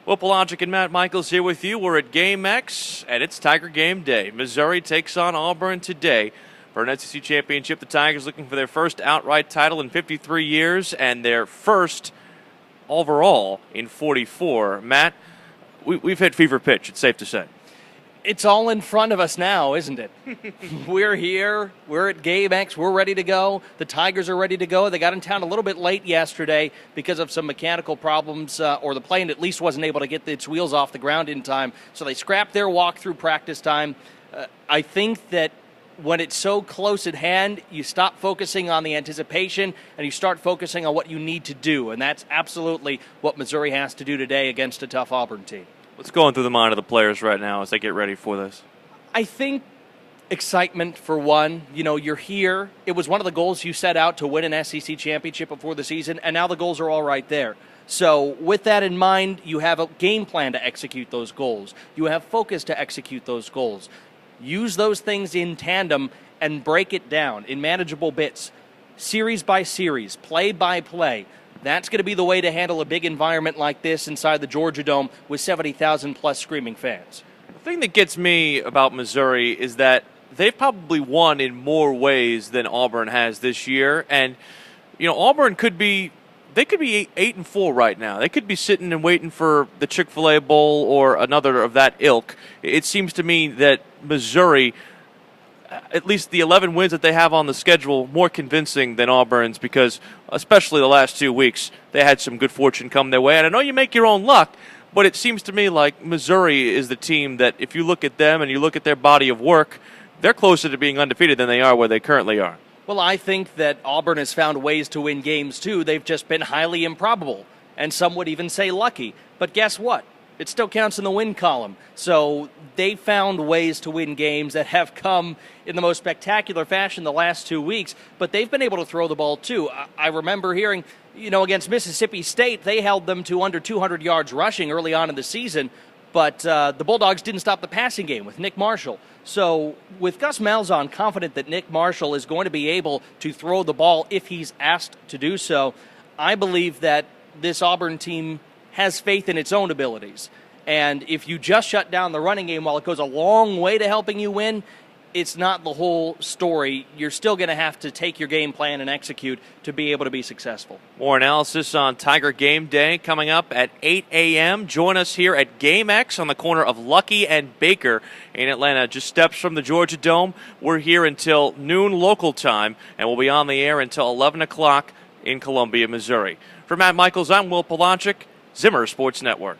Well, Palaszczuk and Matt Michaels here with you. We're at Game X, and it's Tiger Game Day. Missouri takes on Auburn today for an SEC championship. The Tigers looking for their first outright title in 53 years and their first overall in 44. Matt, we've hit fever pitch, it's safe to say. It's all in front of us now, isn't it? We're here. We're at Game X. We're ready to go. The Tigers are ready to go. They got in town a little bit late yesterday because of some mechanical problems, or the plane at least wasn't able to get its wheels off the ground in time. So they scrapped their walk-through practice time. I think that when it's so close at hand, you stop focusing on the anticipation and you start focusing on what you need to do. And that's absolutely what Missouri has to do today against a tough Auburn team. What's going through the mind of the players right now as they get ready for this? I think excitement, for one. You know, you're here. It was one of the goals you set out to win an SEC championship before the season, and now the goals are all right there. So with that in mind, you have a game plan to execute those goals. You have focus to execute those goals. Use those things in tandem and break it down in manageable bits, series by series, play by play. That's going to be the way to handle a big environment like this inside the Georgia Dome with 70,000-plus screaming fans. The thing that gets me about Missouri is that they've probably won in more ways than Auburn has this year. And, you know, Auburn could be 8-4 right now. They could be sitting and waiting for the Chick-fil-A Bowl or another of that ilk. It seems to me that Missouri, at least the 11 wins that they have on the schedule, more convincing than Auburn's, because especially the last 2 weeks, they had some good fortune come their way. And I know you make your own luck, but it seems to me like Missouri is the team that if you look at them and you look at their body of work, they're closer to being undefeated than they are where they currently are. Well, I think that Auburn has found ways to win games, too. They've just been highly improbable, and some would even say lucky. But guess what? It still counts in the win column. So they found ways to win games that have come in the most spectacular fashion the last 2 weeks, but they've been able to throw the ball, too. I remember hearing, against Mississippi State, they held them to under 200 yards rushing early on in the season, but the Bulldogs didn't stop the passing game with Nick Marshall. So with Gus Malzahn confident that Nick Marshall is going to be able to throw the ball if he's asked to do so, I believe that this Auburn team has faith in its own abilities. And if you just shut down the running game, while it goes a long way to helping you win, it's not the whole story. You're still going to have to take your game plan and execute to be able to be successful. More analysis on Tiger Game Day coming up at 8 a.m. Join us here at Game X on the corner of Lucky and Baker in Atlanta, just steps from the Georgia Dome. We're here until noon local time, and we'll be on the air until 11 o'clock in Columbia, Missouri. For Matt Michaels, I'm Will Palaszczuk, Zimmer Sports Network.